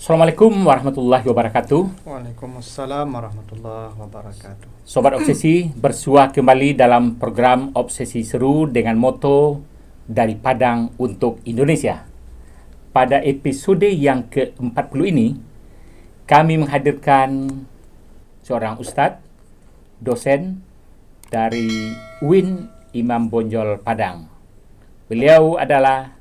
Assalamualaikum warahmatullahi wabarakatuh. Waalaikumsalam warahmatullahi wabarakatuh. Sobat Obsesi, bersua kembali dalam program Obsesi Seru dengan moto Dari Padang untuk Indonesia. Pada episode yang ke-40 ini, kami menghadirkan seorang ustadz, dosen dari UIN Imam Bonjol Padang. Beliau adalah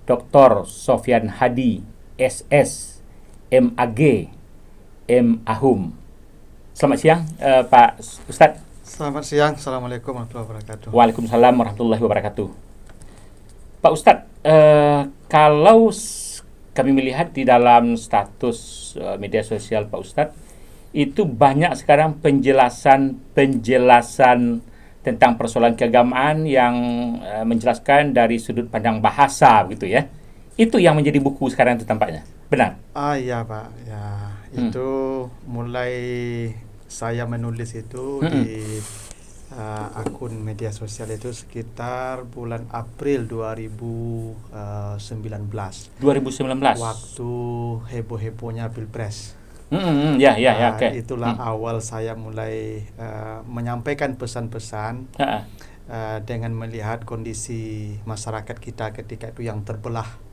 Dr. Sofyan Hadi, SS, MAG, MAhum. Selamat siang, Pak Ustadz. Selamat siang. Assalamualaikum warahmatullahi wabarakatuh. Waalaikumsalam warahmatullahi wabarakatuh. Pak Ustadz, kalau kami melihat di dalam status media sosial Pak Ustadz, itu banyak sekarang penjelasan tentang persoalan keagamaan yang menjelaskan dari sudut pandang bahasa, gitu ya. Itu yang menjadi buku sekarang itu tampaknya. Benar? Iya Pak. Ya, itu mulai saya menulis itu di akun media sosial itu sekitar bulan April 2019. 2019. Waktu heboh-hebohnya Pilpres. Okay. Itulah awal saya mulai menyampaikan pesan-pesan dengan melihat kondisi masyarakat kita ketika itu yang terbelah.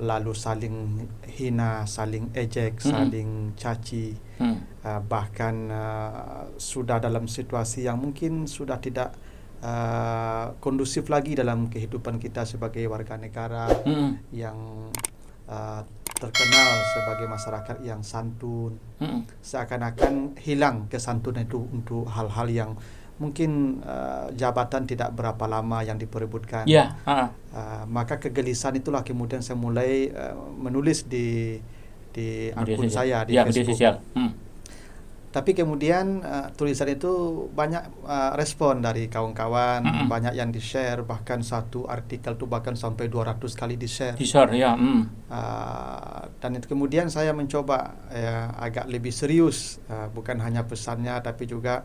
Lalu saling hina, saling ejek, saling caci, bahkan sudah dalam situasi yang mungkin sudah tidak kondusif lagi dalam kehidupan kita sebagai warga negara yang terkenal sebagai masyarakat yang santun. Seakan-akan hilang kesantunan itu untuk hal-hal yang mungkin jabatan tidak berapa lama yang diperebutkan. Maka kegelisahan itulah kemudian saya mulai menulis di akun saya di Facebook. Tapi kemudian tulisan itu banyak respon dari kawan-kawan, banyak yang di-share, bahkan satu artikel itu bahkan sampai 200 kali di-share. Dan itu kemudian saya mencoba agak lebih serius, bukan hanya pesannya tapi juga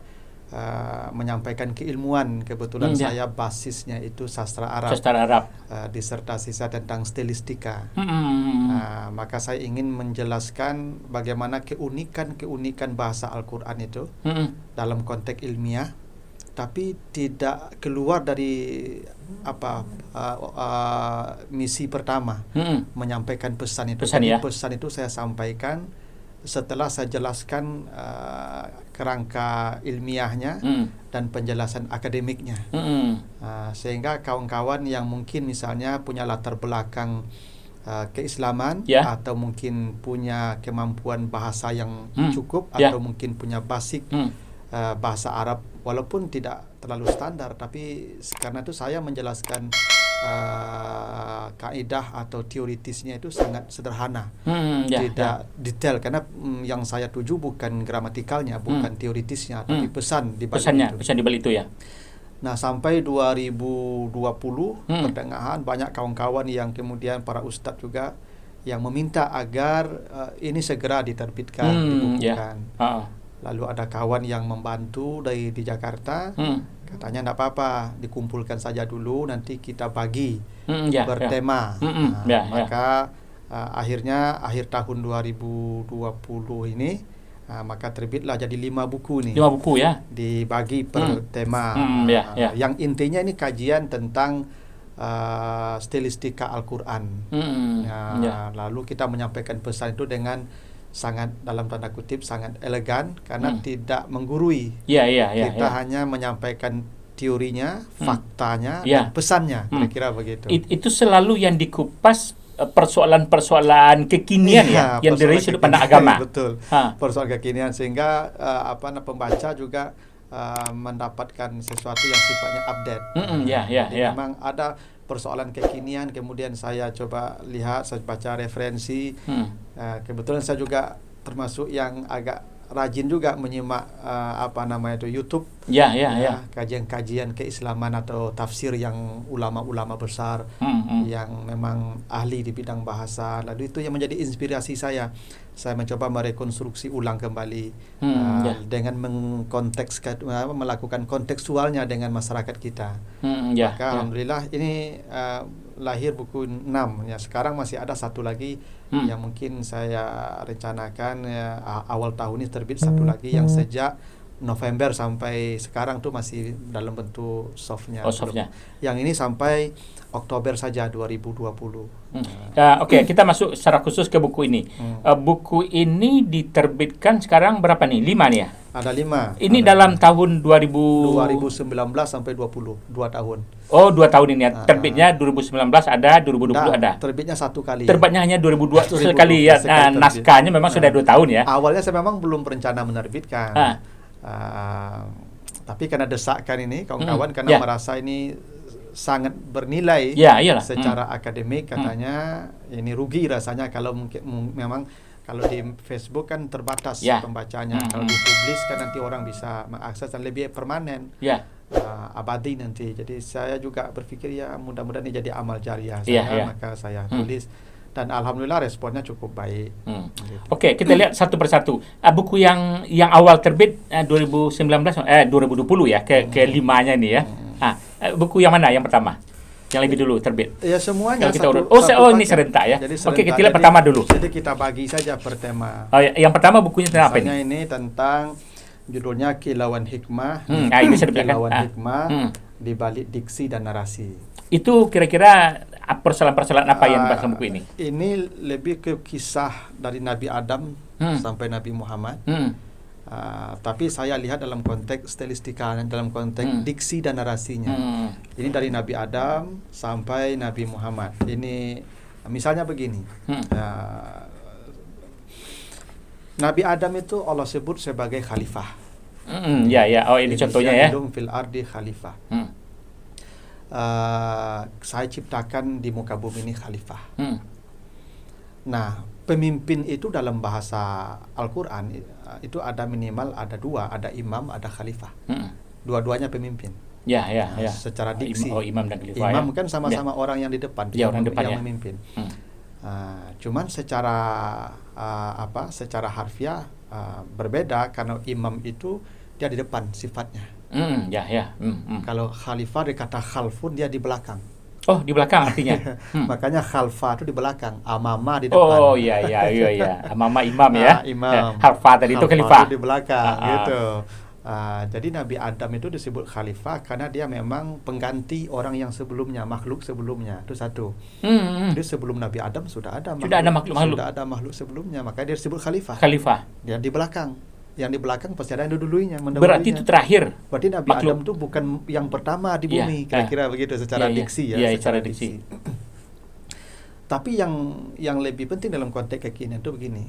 menyampaikan keilmuan. Kebetulan saya basisnya itu sastra Arab. Disertasi saya tentang stilistika. Maka saya ingin menjelaskan bagaimana keunikan bahasa Al-Quran itu dalam konteks ilmiah, tapi tidak keluar dari misi pertama, menyampaikan pesan itu. Pesan itu saya sampaikan setelah saya jelaskan kerangka ilmiahnya dan penjelasan akademiknya, sehingga kawan-kawan yang mungkin misalnya punya latar belakang keislaman, atau mungkin punya kemampuan bahasa yang cukup, atau mungkin punya basic bahasa Arab walaupun tidak terlalu standar, tapi karena itu saya menjelaskan kaidah atau teoritisnya itu sangat sederhana, tidak detail, karena yang saya tuju bukan gramatikalnya, bukan teoritisnya, tapi pesan di balik itu ya. Nah, sampai 2020 pertengahan banyak kawan-kawan yang kemudian para ustadz juga yang meminta agar ini segera diterbitkan, dibukukan. Lalu ada kawan yang membantu di Jakarta, katanya tidak apa-apa, dikumpulkan saja dulu, nanti kita bagi bertema. Maka akhirnya akhir tahun 2020 ini, maka terbitlah jadi 5 buku nih. 5 buku ya. Dibagi per tema. Yang intinya ini kajian tentang stilistika Al-Quran. Lalu kita menyampaikan pesan itu dengan sangat, dalam tanda kutip, sangat elegan, karena tidak menggurui. Kita hanya menyampaikan teorinya, faktanya, dan pesannya, kira-kira begitu. Itu selalu yang dikupas persoalan-persoalan kekinian yang dari sudut pandang agama. Betul. Persoalan kekinian, sehingga pembaca juga mendapatkan sesuatu yang sifatnya update. Memang ada persoalan kekinian, kemudian saya coba lihat, saya baca referensi. Kebetulan saya juga termasuk yang agak rajin juga menyimak YouTube. Kajian-kajian keislaman atau tafsir yang ulama-ulama besar yang memang ahli di bidang bahasa. Lalu itu yang menjadi inspirasi saya. Saya mencoba merekonstruksi ulang kembali dengan melakukan kontekstualnya dengan masyarakat kita. Maka alhamdulillah ini lahir buku 6 ya. Sekarang masih ada satu lagi yang mungkin saya rencanakan ya, awal tahun ini terbit satu lagi yang sejak November sampai sekarang tuh masih dalam bentuk softnya. Softnya. Yang ini sampai Oktober saja 2020. Oke, kita masuk secara khusus ke buku ini. Buku ini diterbitkan sekarang berapa nih? 5 nih ya? Ada 5. Ini ada dalam 5. tahun 2019 sampai 20, 2 tahun. Oh, 2 tahun ini ya. Terbitnya 2019 ada, 2020 ada. Terbitnya satu kali. Terbitnya hanya 2002 sekali ya. Nah, naskahnya memang sudah 2 tahun ya. Awalnya saya memang belum berencana menerbitkan. Tapi karena desakan ini kawan-kawan karena merasa ini sangat bernilai secara akademik, katanya ini rugi rasanya kalau mungkin memang kalau di Facebook kan terbatas pembacanya. Kalau dipublis kan nanti orang bisa mengakses dan lebih permanen, abadi nanti. Jadi saya juga berpikir ya mudah-mudahan ini jadi amal jariah saya, maka saya tulis. Dan alhamdulillah responnya cukup baik. Gitu. Oke, kita lihat satu persatu. Buku yang awal terbit 2020 ya, ke-5-nya nih ya. Buku yang mana yang pertama? Yang lebih dulu terbit? Ya semuanya. Kalau kita urut. Ini serentak ya. Oke, kita lihat pertama dulu. Jadi kita bagi saja per tema. Yang pertama bukunya tentang apa ini? Ini tentang judulnya Kilauan Hikmah. Ini saya Kilauan Hikmah di balik diksi dan narasi. Itu kira-kira persoalan-persoalan apa yang dibahas dalam buku ini? Ini lebih ke kisah dari Nabi Adam sampai Nabi Muhammad. Tapi saya lihat dalam konteks stilistika, dalam konteks diksi dan narasinya. Ini dari Nabi Adam sampai Nabi Muhammad. Ini misalnya begini. Nabi Adam itu Allah sebut sebagai khalifah. Ini contohnya ya. Fil ardi khalifah. Saya ciptakan di muka bumi ini khalifah. Nah, pemimpin itu dalam bahasa Al-Quran itu ada minimal ada 2, ada imam, ada khalifah. Dua-duanya pemimpin. Secara diksi. Imam dan khalifah. Imam kan sama-sama orang yang di depan, orang depan yang memimpin. Cuman secara secara harfiah berbeda karena imam itu dia di depan sifatnya. Kalau khalifah dari kata khalfun, dia di belakang. Oh, di belakang artinya. Makanya khalfah itu di belakang, amama di depan. Oh iya. Amama imam ya. Imam. Khalfah tadi itu khalifah. Itu di belakang gitu. Jadi Nabi Adam itu disebut khalifah karena dia memang pengganti orang yang sebelumnya, makhluk sebelumnya. Itu satu. Jadi sebelum Nabi Adam sudah ada makhluk sebelumnya, maka dia disebut khalifah. Dia di belakang. Yang di belakang pasti ada yang dulunya. Berarti itu terakhir. Berarti Nabi Adam itu bukan yang pertama di bumi, kira-kira begitu secara diksi ya. Secara diksi. Tapi yang lebih penting dalam konteks kekinian itu begini.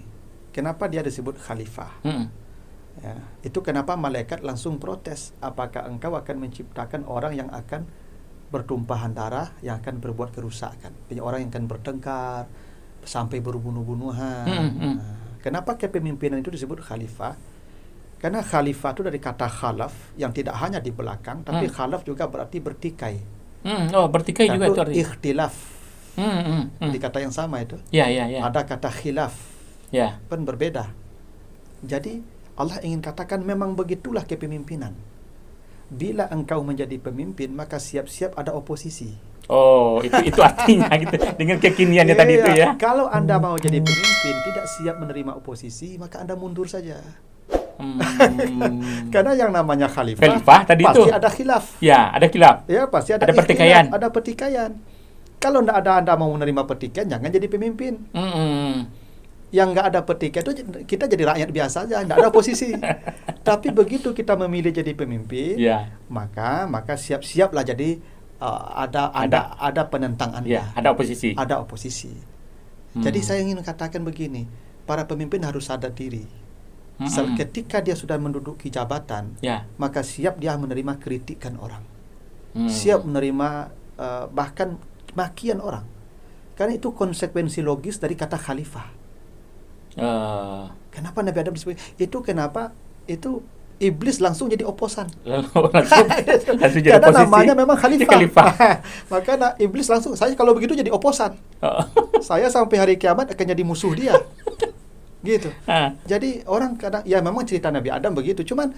Kenapa dia disebut khalifah? Itu kenapa malaikat langsung protes. Apakah engkau akan menciptakan orang yang akan bertumpahan darah, yang akan berbuat kerusakan? Orang yang akan bertengkar sampai berbunuh-bunuhan. Kenapa kepemimpinan itu disebut khalifah? Karena khalifah itu dari kata khalaf yang tidak hanya di belakang, tapi khalaf juga berarti bertikai. Bertikai juga itu artinya. Ikhtilaf. Di kata yang sama itu. Ada kata khilaf. Kan berbeda. Jadi Allah ingin katakan memang begitulah kepemimpinan. Bila engkau menjadi pemimpin, maka siap-siap ada oposisi. Oh, itu artinya gitu. Dengan kekiniannya tadi itu ya. Kalau Anda mau jadi pemimpin, tidak siap menerima oposisi, maka Anda mundur saja. Karena yang namanya khalifah tadi pasti itu ada khilaf. Ada khilaf. Pasti ada pertikaian. Ada pertikaian. Kalau tidak ada Anda mau menerima pertikaian, jangan jadi pemimpin. Yang nggak ada pertikaian itu kita jadi rakyat biasa aja, tidak ada oposisi. Tapi begitu kita memilih jadi pemimpin, maka siap-siaplah jadi ada penentang Anda. Ada oposisi. Jadi saya ingin katakan begini, para pemimpin harus sadar diri. Ketika dia sudah menduduki jabatan, maka siap dia menerima kritikan orang, siap menerima bahkan makian orang, karena itu konsekuensi logis dari kata khalifah. Kenapa Nabi Adam disebut itu? Kenapa itu iblis langsung jadi oposan? langsung jadi karena oposisi. Namanya memang khalifah. Maka iblis langsung, saya kalau begitu jadi oposan. Saya sampai hari kiamat akan jadi musuh dia. Gitu. Jadi orang kadang memang cerita Nabi Adam begitu, cuman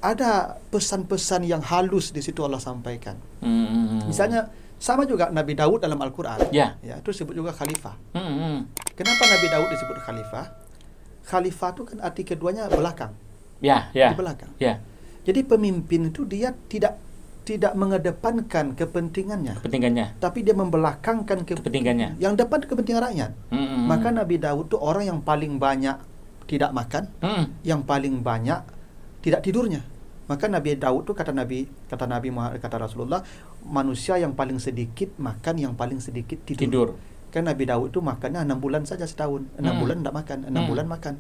ada pesan-pesan yang halus di situ Allah sampaikan. Misalnya Sama juga Nabi Daud dalam Al-Quran. Ya. Ya, itu disebut juga khalifah. Kenapa Nabi Daud disebut khalifah? Khalifah itu kan arti keduanya belakang. Ya, ya. Di belakang. Ya. Jadi pemimpin itu dia tidak mengedepankan kepentingannya, tapi dia membelakangkan kepentingannya. Yang depan kepentingan rakyat. Maka Nabi Daud itu orang yang paling banyak tidak makan, yang paling banyak tidak tidurnya. Maka Nabi Daud itu kata Nabi Muhammad, kata Rasulullah, manusia yang paling sedikit makan, yang paling sedikit tidur. Kan Nabi Daud itu makannya 6 bulan saja setahun, 6 bulan tidak makan, 6 bulan makan.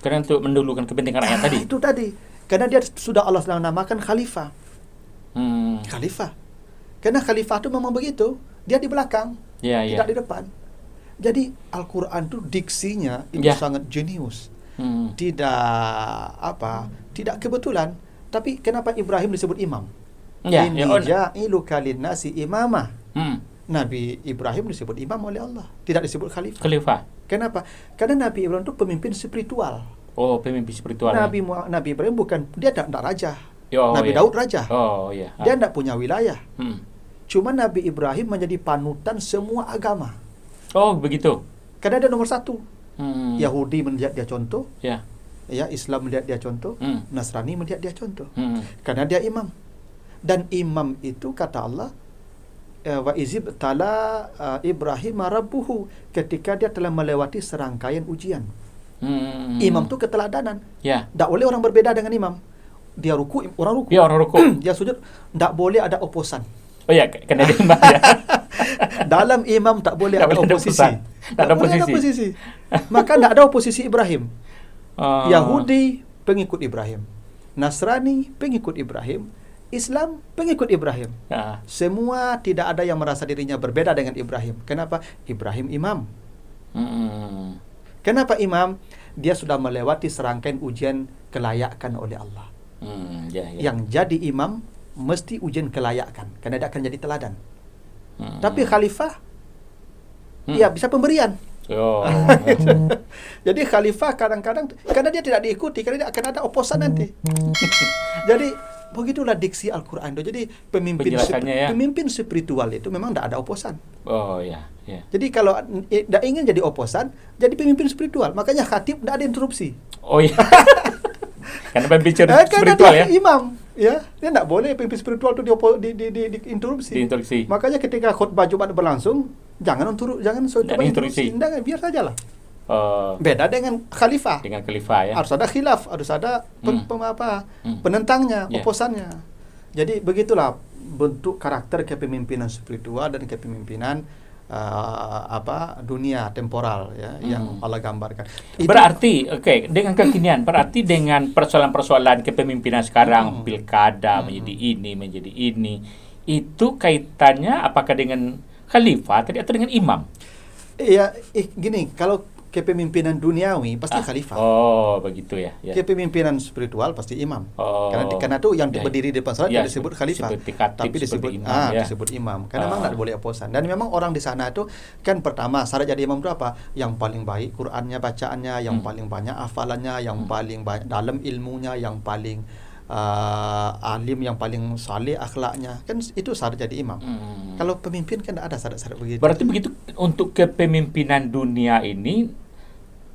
Karena untuk mendulukan kepentingan rakyat tadi. Itu tadi. Karena dia sudah Allah SWT namakan khalifah. Khalifah. Karena khalifah itu memang begitu. Dia di belakang, tidak di depan. Jadi Al-Quran itu diksinya itu sangat jenius. Tidak kebetulan. Tapi kenapa Ibrahim disebut imam? Inni ja'iluka linnasi imamah. Nabi Ibrahim disebut imam oleh Allah, tidak disebut khalifah. Kenapa? Karena Nabi Ibrahim itu pemimpin spiritual. Oh, pemimpin spiritual. Nabi Ibrahim dia tidak raja. Nabi Daud raja. Dia tidak punya wilayah. Cuma Nabi Ibrahim menjadi panutan semua agama. Oh, begitu. Karena dia nomor 1. Yahudi melihat dia contoh. Islam melihat dia contoh. Nasrani melihat dia contoh. Karena dia imam. Dan imam itu kata Allah, wa izib tala Ibrahim rabbuhu, ketika dia telah melewati serangkaian ujian. Imam itu keteladanan. Tak boleh orang berbeda dengan imam. Dia ruku, orang ruku. Dia sujud, tak boleh ada oposan. Oh ya, kena dia imam ya. Dalam imam tak boleh ada oposisi. Tak boleh ada oposisi. Maka tak ada oposisi Ibrahim. Yahudi pengikut Ibrahim, Nasrani pengikut Ibrahim, Islam pengikut Ibrahim. Semua tidak ada yang merasa dirinya berbeda dengan Ibrahim. Kenapa? Ibrahim imam. Kenapa imam? Dia sudah melewati serangkaian ujian kelayakan oleh Allah. Yang jadi imam mesti ujian kelayakan, karena dia akan jadi teladan. Tapi khalifah, bisa pemberian. Jadi khalifah kadang-kadang karena dia tidak diikuti, karena dia akan ada oposan nanti. Jadi begitulah diksi Al-Quran. Jadi pemimpin spiritual itu memang tidak ada oposan. Jadi kalau tidak ingin jadi oposan, jadi pemimpin spiritual. Makanya khatib tidak ada interupsi. Karena pemimpin spiritual ya. Imam, dia tidak boleh pemimpin spiritual itu diinterupsi. Makanya ketika khutbah Jumat berlangsung, jangan interupsi. Biar sajalah. Beda dengan khalifah. Harus ada khilaf, harus ada penentangnya, oposannya. Jadi begitulah bentuk karakter kepemimpinan spiritual dan kepemimpinan dunia temporal yang Allah gambarkan. Berarti dengan kekinian, berarti dengan persoalan-persoalan kepemimpinan sekarang, pilkada menjadi ini, itu kaitannya apakah dengan khalifah tadi atau dengan imam? Gini, kalau kepemimpinan duniawi pasti khalifah. Begitu ya. Kepemimpinan spiritual pasti imam. Karena itu yang berdiri di depan salat tidak disebut khalifah, tapi disebut imam. Karena memang tidak boleh oposan. Dan memang orang di sana itu kan pertama syarat jadi imam itu apa? Yang paling baik Qur'annya bacaannya, yang paling banyak hafalannya, yang paling banyak dalam ilmunya, yang paling alim, yang paling saleh akhlaknya. Kan itu syarat jadi imam. Kalau pemimpin kan tidak ada syarat-syarat begitu. Berarti begitu untuk kepemimpinan dunia ini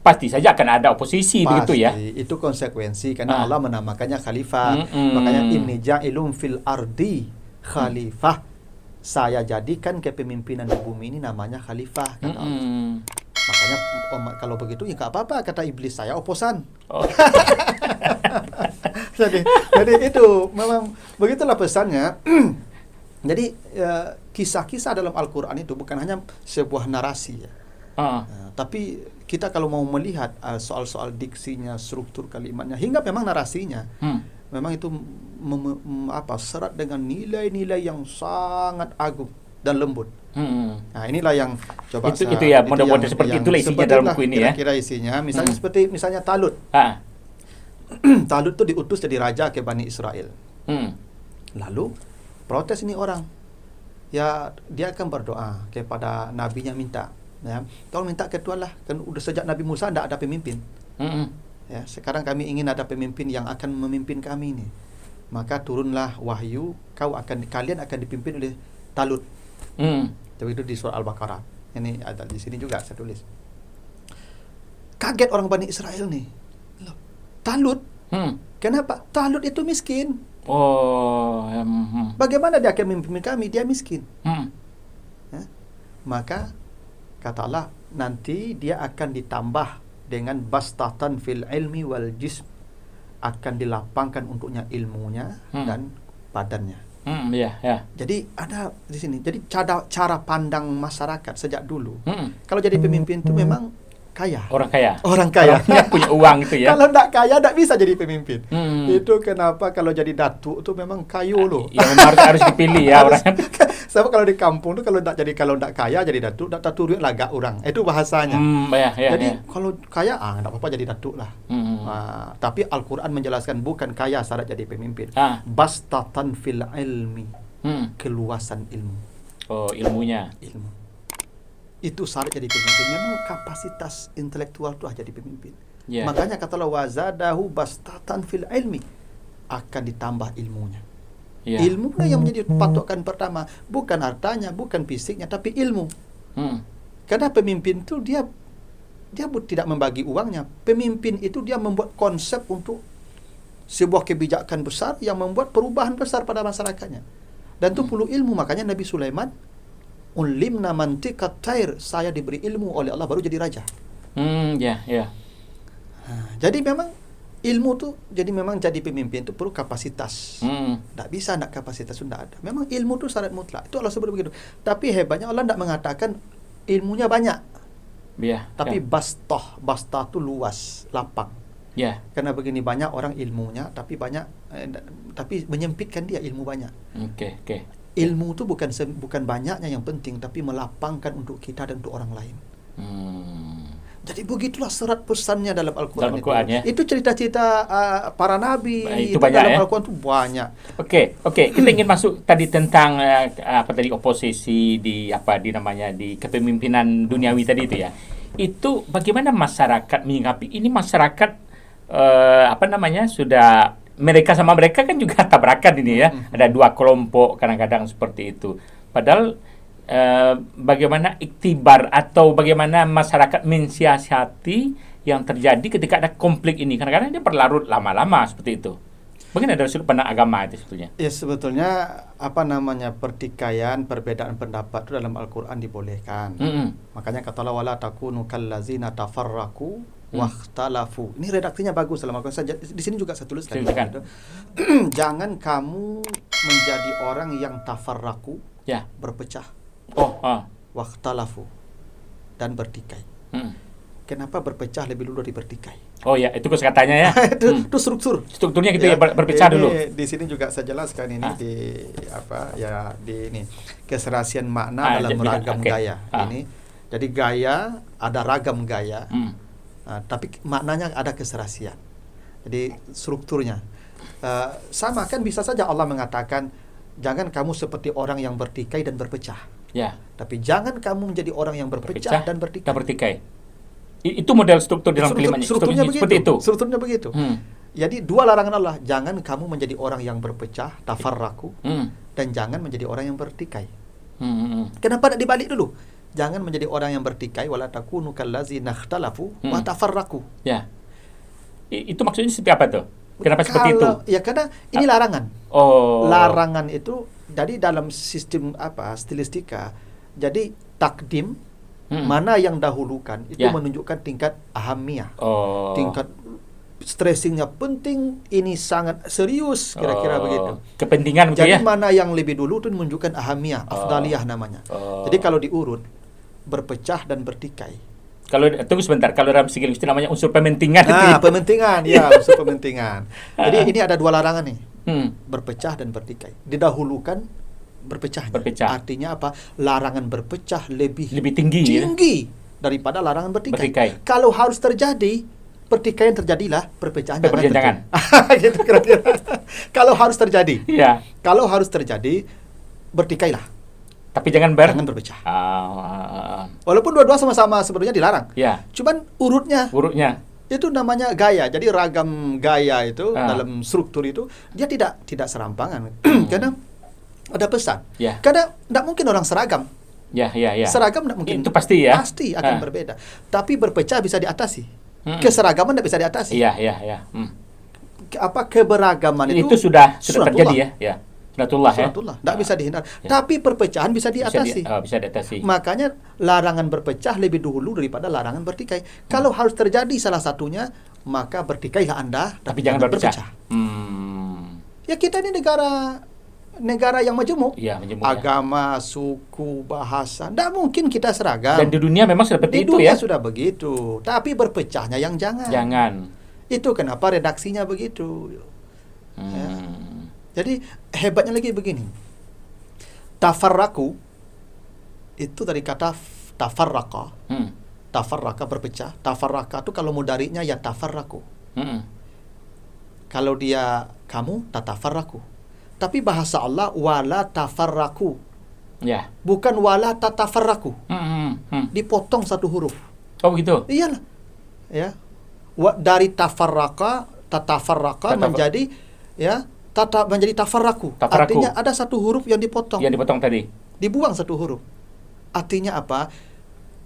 pasti saja akan ada oposisi, begitu ya. Itu konsekuensi karena Allah menamakannya khalifah. Makanya inni ja'ilun fil ardi khalifah. Saya jadikan kepemimpinan di bumi ini namanya khalifah, kata Allah. Makanya kalau begitu ya enggak apa-apa, kata iblis, saya oposan. Jadi itu memang begitulah pesannya. Jadi kisah-kisah dalam Al-Quran itu bukan hanya sebuah narasi ya. Tapi kita kalau mau melihat soal-soal diksinya, struktur kalimatnya, hingga memang narasinya, memang itu serat dengan nilai-nilai yang sangat agung dan lembut. Nah, inilah yang coba itu ya, model-model seperti itulah isinya dalam buku ini ya. Kira-kira isinya, misalnya seperti Talut. Talut itu diutus jadi raja ke Bani Israel. Lalu protes ini orang. Ya, dia akan berdoa kepada nabinya, minta, ya, tolong minta ke Tuhan lah. Kan udah sejak Nabi Musa tidak ada pemimpin. Ya, sekarang kami ingin ada pemimpin yang akan memimpin kami ini. Maka turunlah wahyu, kalian akan dipimpin oleh Talut. Tapi itu di surah Al-Baqarah. Ini ada di sini juga saya tulis. Kaget orang Bani Israel nih. Loh, Talut. Kenapa? Talut itu miskin. Bagaimana dia akan memimpin kami? Dia miskin. Maka kata Allah, nanti dia akan ditambah dengan bastatan fil ilmi wal jism, akan dilapangkan untuknya ilmunya dan badannya. Jadi ada di sini. Jadi cara pandang masyarakat sejak dulu. Kalau jadi pemimpin itu memang kaya. Orang kaya. Orang kaya. Orang punya uang itu ya. Kalau tidak kaya tidak bisa jadi pemimpin. Itu kenapa kalau jadi datuk itu memang kayu loh. Ya memang harus dipilih ya orang. Sebab kalau di kampung tuh kalau tidak kaya jadi datuk, tak turut lagak orang. Itu bahasanya. Jadi kalau kaya tidak apa-apa jadi datuk lah. Tapi Al-Quran menjelaskan bukan kaya syarat jadi pemimpin. Bastatan fil ilmi. Keluasan ilmu. Oh, ilmunya. Ilmu. Itu syarat jadi pemimpin. Memang kapasitas intelektual itu jadi pemimpin. Makanya kata Allah, wazadahu bastatan fil ilmi, akan ditambah ilmunya. Ilmunya yang menjadi patokan pertama, bukan hartanya, bukan fisiknya, tapi ilmu. Karena pemimpin itu dia tidak membagi uangnya. Pemimpin itu dia membuat konsep untuk sebuah kebijakan besar yang membuat perubahan besar pada masyarakatnya. Dan itu perlu ilmu. Makanya Nabi Sulaiman, ulimna mantiqat tair, saya diberi ilmu oleh Allah baru jadi raja. Jadi memang ilmu tuh, jadi memang jadi pemimpin itu perlu kapasitas. Tak bisa nak kapasitas itu tidak ada. Memang ilmu itu syarat mutlak. Itu Allah sebut begitu. Tapi hebatnya Allah tidak mengatakan ilmunya banyak. Tapi bastah itu luas, lapang. Karena begini, banyak orang ilmunya tapi tapi menyempitkan dia ilmu banyak. Ilmu itu bukan banyaknya yang penting, tapi melapangkan untuk kita dan untuk orang lain. Jadi begitulah serat pesannya dalam Al-Quran itu. Itu cerita-cerita para nabi itu banyak dalam ya? Al-Quran itu banyak. Oke. Kita ingin masuk tadi tentang oposisi di kepemimpinan duniawi tadi itu ya. Itu bagaimana masyarakat menyikapi ini? Masyarakat sudah mereka sama mereka kan juga tabrakan ini ya. Ada dua kelompok kadang-kadang seperti itu. Padahal bagaimana iktibar atau bagaimana masyarakat mensiasati yang terjadi ketika ada konflik ini. Kadang-kadang dia berlarut lama-lama seperti itu. Bagaimana dari sudut pandang agama itu sebetulnya? Ya sebetulnya pertikaian, perbedaan pendapat itu dalam Al-Quran dibolehkan. Makanya kata Allah, wala takunu kallazina tafarraqu wakhtalafu. Ini redaksinya bagus dalam Al-Quran. Di sini juga saya tuliskan. Jangan kamu menjadi orang yang tafarraku, berpecah. Wakhtalafu, dan bertikai. Kenapa berpecah lebih dulu dari bertikai? Itu kata-katanya ya. Itu strukturnya gitu ya, berpecah dulu. Di sini juga saya jelaskan ini di ini keserasian makna dalam ragam gaya. Ini jadi gaya ada ragam gaya. Tapi maknanya ada keserasian. Jadi strukturnya sama kan, bisa saja Allah mengatakan jangan kamu seperti orang yang bertikai dan berpecah. Tapi jangan kamu menjadi orang yang berpecah dan bertikai. Itu model struktur dalam kalimatnya. Strukturnya begitu. Jadi dua larangan Allah, jangan kamu menjadi orang yang berpecah, tafarraku, dan jangan menjadi orang yang bertikai. Kenapa tidak dibalik dulu? Jangan menjadi orang yang bertikai, wala takunu kallazina ikhtalafu wa tafarraqu. Itu maksudnya seperti apa tuh? Kenapa seperti itu? Ya karena ini larangan. Larangan itu jadi dalam sistem stilistika. Jadi takdim mana yang dahulukan itu menunjukkan tingkat ahamiyah. Tingkat stressingnya penting, ini sangat serius, kira-kira begitu. Kepentingan begitu ya. Jadi mana yang lebih dulu itu menunjukkan ahamiyah, afdaliyah namanya. Jadi kalau diurut berpecah dan bertikai. Kalau tunggu sebentar, kalau dalam segi itu namanya unsur pementingan. Pementingan, unsur pementingan. Jadi ini ada dua larangan nih. Berpecah dan bertikai. Didahulukan berpecah. Artinya apa? Larangan berpecah lebih tinggi daripada larangan bertikai. Kalau harus terjadi pertikaian, terjadilah perpecahan. Jangan. Gitu kira-kira. Kalau harus terjadi. Kalau harus terjadi, bertikailah. Tapi jangan berpecah. Walaupun dua-dua sama-sama sebenarnya dilarang. Cuman urutnya itu namanya gaya. Jadi ragam gaya itu dalam struktur itu dia tidak serampangan. Karena Ada pesan. Ya. Karena tidak mungkin orang seragam. Ya. Seragam tidak mungkin. Itu pasti ya. Pasti akan berbeda. Tapi berpecah bisa diatasi. Keseragaman tidak bisa diatasi. Iya. Keberagaman itu sudah terjadi ya. Sunatullah ya. Tidak bisa dihindari. Tapi perpecahan bisa diatasi. Bisa diatasi. Makanya larangan berpecah lebih dulu daripada larangan bertikai. Kalau harus terjadi salah satunya, maka bertikailah Anda, tapi jangan berpecah. Ya, kita ini negara yang majemuk. Ya, majemuk. Agama, suku, bahasa, tidak mungkin kita seragam. Dan di dunia memang seperti itu Di dunia ya. sudah begitu. Tapi berpecahnya yang jangan. Itu kenapa redaksinya begitu. Ya. Jadi hebatnya lagi begini. Tafarraku itu dari kata tafarraka. Tafarraka berpecah. Tafarraka itu kalau mudari'nya ya tafarraku. Kalau dia kamu, tatafarraku. Tapi bahasa Allah wala tafarraku. Ya. Bukan wala tatafarraku. Dipotong satu huruf. Oh begitu. Iyalah. Ya. Dari tafarraka, tatafarraka menjadi ya menjadi tafarraku. Artinya ada satu huruf yang dipotong. Yang dipotong tadi. Dibuang satu huruf. Artinya apa?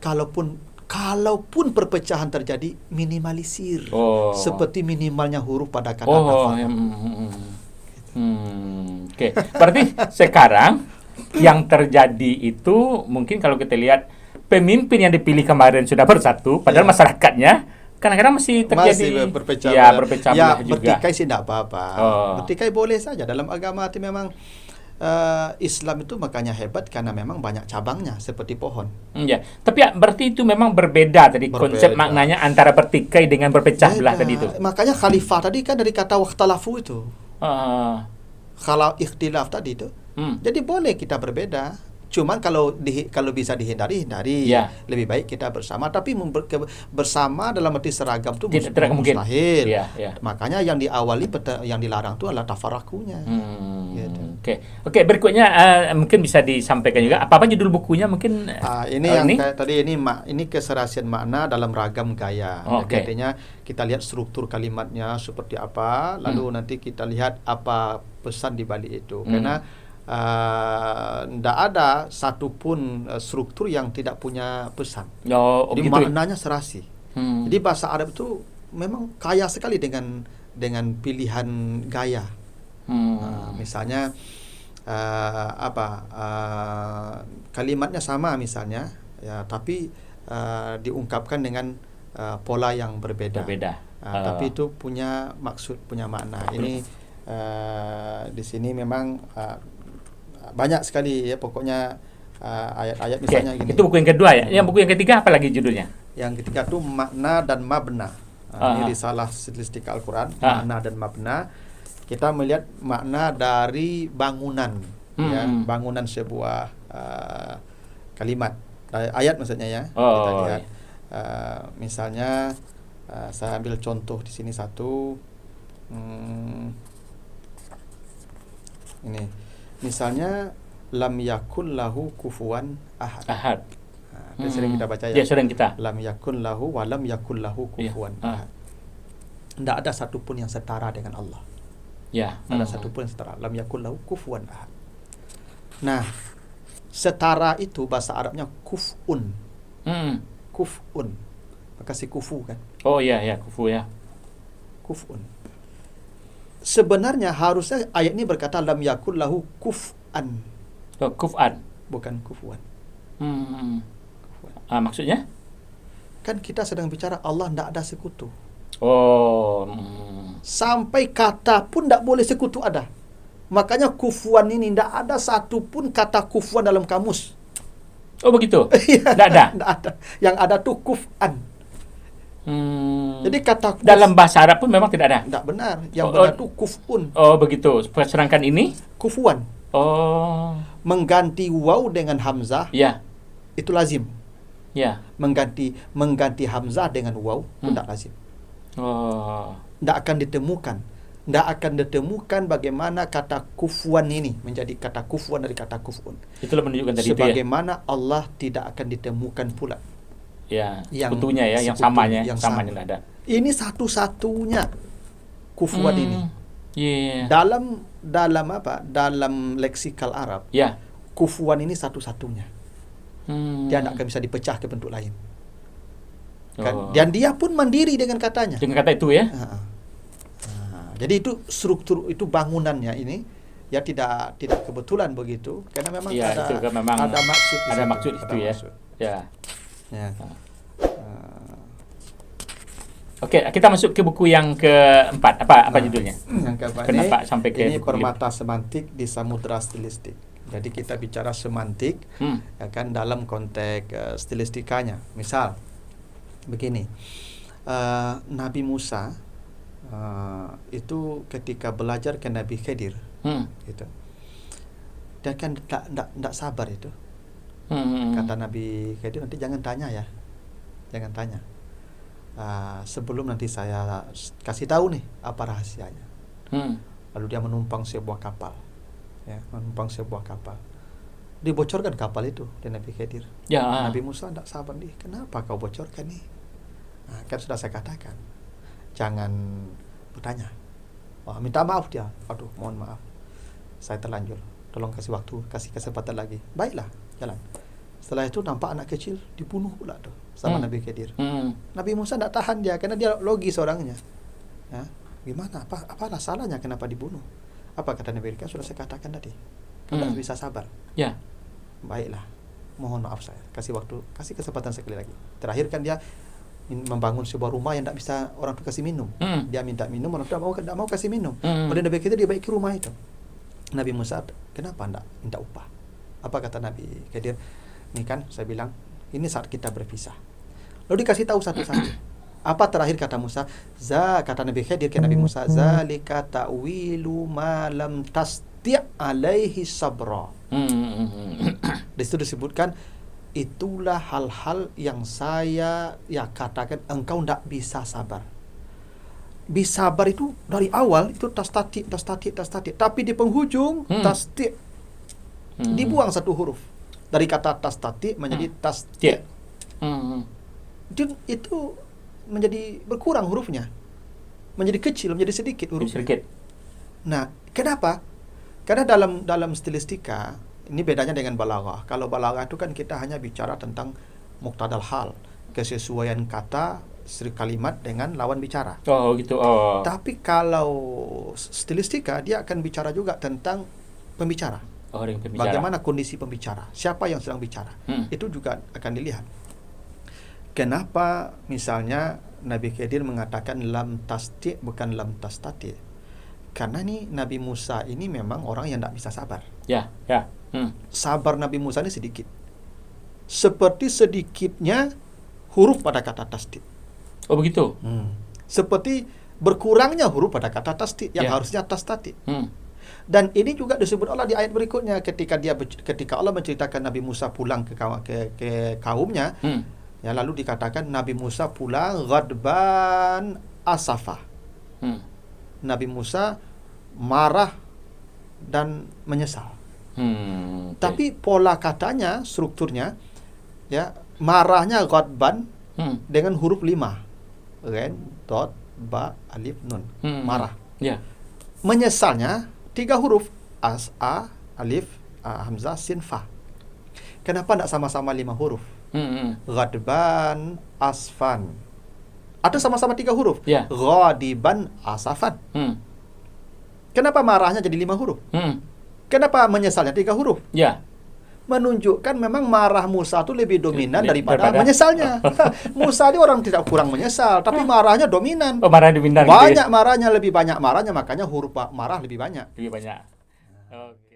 Kalaupun perpecahan terjadi, minimalisir. Seperti minimalnya huruf pada kata tafarraku. Oke. Berarti sekarang yang terjadi itu mungkin kalau kita lihat pemimpin yang dipilih kemarin sudah bersatu, padahal masyarakatnya kadang-kadang masih terjadi berpecah belah juga. Bertikai sih tidak apa-apa. Bertikai boleh saja. Dalam agama itu memang Islam itu makanya hebat karena memang banyak cabangnya seperti pohon. Ya, tapi berarti itu memang berbeda tadi konsep maknanya antara bertikai dengan berpecah belah tadi itu. Makanya khalifah tadi kan dari kata wakhtalafu itu. Kalau ikhtilaf tadi itu. Jadi boleh kita berbeda. Cuman kalau bisa dihindari, hindari. Lebih baik kita bersama. Tapi bersama dalam arti seragam itu mustahil. Makanya yang diawali, yang dilarang itu adalah tafarrakunya. Gitu. Oke, berikutnya mungkin bisa disampaikan juga. Apa judul bukunya mungkin? Ini keserasian makna dalam ragam gaya. Jadi artinya kita lihat struktur kalimatnya seperti apa, lalu nanti kita lihat apa pesan di balik itu. Karena tidak ada satupun struktur yang tidak punya pesan. Jadi maknanya serasi. Jadi bahasa Arab itu memang kaya sekali dengan pilihan gaya. Misalnya kalimatnya sama misalnya, ya, tapi diungkapkan dengan pola yang berbeda. Tapi itu punya maksud, punya makna. Ini di sini memang banyak sekali ya, pokoknya ayat-ayat misalnya gini. Itu buku yang kedua ya. Yang buku yang ketiga apa lagi judulnya? Yang ketiga itu makna dan mabna. Ini risalah stilistik Al-Quran, makna dan mabna. Kita melihat makna dari bangunan, ya, bangunan sebuah kalimat, ayat maksudnya ya. Kita lihat, misalnya saya ambil contoh di sini satu, ini. Misalnya lam yakun lahu kufuwan ahad. Sering kita baca ya. Ya, sering kita. Lam yakun lahu wa lam yakun lahu kufuwan ahad. Tidak ada satupun yang setara dengan Allah. Ya. Tidak ada satupun yang setara. Lam yakun lahu kufuwan ahad. Nah, setara itu bahasa Arabnya kuf'un. Kuf'un. Maka si kufu kan. Oh iya, kufu ya. Kuf'un. Sebenarnya harusnya ayat ini berkata lam yakul lahu kuf'an. Kuf'an, bukan kufuan. Maksudnya? Kan kita sedang bicara Allah tidak ada sekutu. Sampai kata pun tidak boleh sekutu ada. Makanya kufuan ini tidak ada satupun kata kufuan dalam kamus. Oh begitu? Tidak ada? Tidak ada. Yang ada tuh kuf'an. Jadi kata dalam bahasa Arab pun memang tidak ada. Tidak benar. Yang benar itu kuf'un. Oh begitu. Sedangkan ini kufuan. Mengganti waw dengan hamzah. Ya. Itu lazim. Ya. Mengganti hamzah dengan waw itu tidak lazim. Tidak akan ditemukan. Tidak akan ditemukan bagaimana kata kufuan ini menjadi kata kufuan dari kata kuf'un. Itulah menunjukkan tadi sebagaimana itu ya? Allah tidak akan ditemukan pula. Ya, sekutunya ya, yang samanya tidak ada. Ini satu-satunya kufuan ini. Yeah. Dalam dalam apa? Dalam leksikal Arab, Ya. kufuwan ini satu-satunya. Dia tidak akan bisa dipecah ke bentuk lain. Kan? Dan dia pun mandiri dengan katanya. Dengan kata itu ya. Jadi itu struktur, itu bangunannya ini ya tidak kebetulan begitu, karena memang Ya, ada itu kan memang ada maksud di ada situ. maksud itu ya. Maksud. Ya. Ya. Oke, kita masuk ke buku yang keempat. Apa judulnya? Yang keempat Kenapa sampai ke ini buku permata semantik di samudra stilistik. Jadi kita bicara semantik ya kan dalam konteks stilistikanya. Misal begini, Nabi Musa itu ketika belajar ke Nabi Khidir, gitu, dia kan tidak sabar itu. Kata Nabi Khidir, nanti jangan tanya ya, jangan tanya. Sebelum nanti saya kasih tahu nih apa rahasianya. Lalu dia menumpang sebuah kapal, ya, menumpang sebuah kapal. Dibocorkan kapal itu dan Nabi Khidir. Ya. Nabi Musa tidak sabar nih, kenapa kau bocorkan nih? Kan sudah saya katakan, jangan bertanya. Minta maaf dia. Aduh, mohon maaf, saya terlanjur. Tolong kasih waktu, kasih kesempatan lagi. Baiklah, jalan. Setelah itu nampak anak kecil dibunuh pula tuh sama Nabi Khidir. Nabi Musa tidak tahan dia, karena dia logis orangnya. Ya, gimana? Apalah salahnya kenapa dibunuh? Apa kata Nabi Khidir? Sudah saya katakan tadi, kau tidak bisa sabar. Ya. Baiklah, mohon maaf saya. Kasih waktu, kasih kesempatan sekali lagi. Terakhir kan dia membangun sebuah rumah yang tidak bisa orang itu kasih minum. Dia minta minum, orang itu tidak mau kasih minum. Kemudian Nabi Khidir dia baiki rumah itu. Nabi Musa, kenapa tidak minta upah? Apa kata Nabi Khidir? Ini kan saya bilang, ini saat kita berpisah. Lalu dikasih tahu satu-satu. Apa terakhir kata Musa? Kata Nabi Khidir ke Nabi Musa, zalika ta'wilu ma lam tasti' alaihi sabra. Di situ disebutkan, itulah hal-hal yang saya katakan engkau tidak bisa sabar. Bisa sabar itu dari awal itu tastati. Tapi di penghujung tasti. Dibuang satu huruf. Dari kata tastati menjadi tasti. Itu menjadi berkurang hurufnya. Menjadi kecil, menjadi sedikit hurufnya. Nah, kenapa? Karena dalam stilistika ini bedanya dengan balaghah. Kalau balaghah itu kan kita hanya bicara tentang muqtadal hal, kesesuaian kata kalimat dengan lawan bicara. Oh, gitu. Oh. Tapi kalau stilistika dia akan bicara juga tentang pembicara. Oh, dengan pembicara. Bagaimana kondisi pembicara? Siapa yang sedang bicara? Itu juga akan dilihat. Kenapa misalnya Nabi Khidir mengatakan lam tasti bukan lam tastati? Karena nih Nabi Musa ini memang orang yang tidak bisa sabar. Ya. Sabar Nabi Musa ini sedikit. Seperti sedikitnya huruf pada kata tasdid. Oh, begitu. Seperti berkurangnya huruf pada kata tasdid yang harusnya tastati. Dan ini juga disebut Allah di ayat berikutnya ketika Allah menceritakan Nabi Musa pulang ke kaumnya. Ya, lalu dikatakan Nabi Musa pulang ghadban asafa. Nabi Musa marah dan menyesal. Tapi pola katanya, strukturnya, ya, marahnya ghadban dengan huruf 5. Ren, dot, ba, alif, nun. Marah. Menyesalnya 3 huruf. As, a, alif, hamzah, sin, fa. Kenapa tidak sama-sama 5 huruf? Ghadban, asfan. Atau sama-sama 3 huruf. Ghadiban, asafan. Kenapa marahnya jadi 5 huruf? Kenapa menyesalnya 3 huruf? Menunjukkan memang marah Musa itu lebih dominan daripada menyesalnya. Musa ini orang tidak kurang menyesal, tapi marahnya dominan. Oh, marah dominan. Banyak marahnya, lebih banyak marahnya, makanya huruf marah lebih banyak. Lebih banyak. Oke.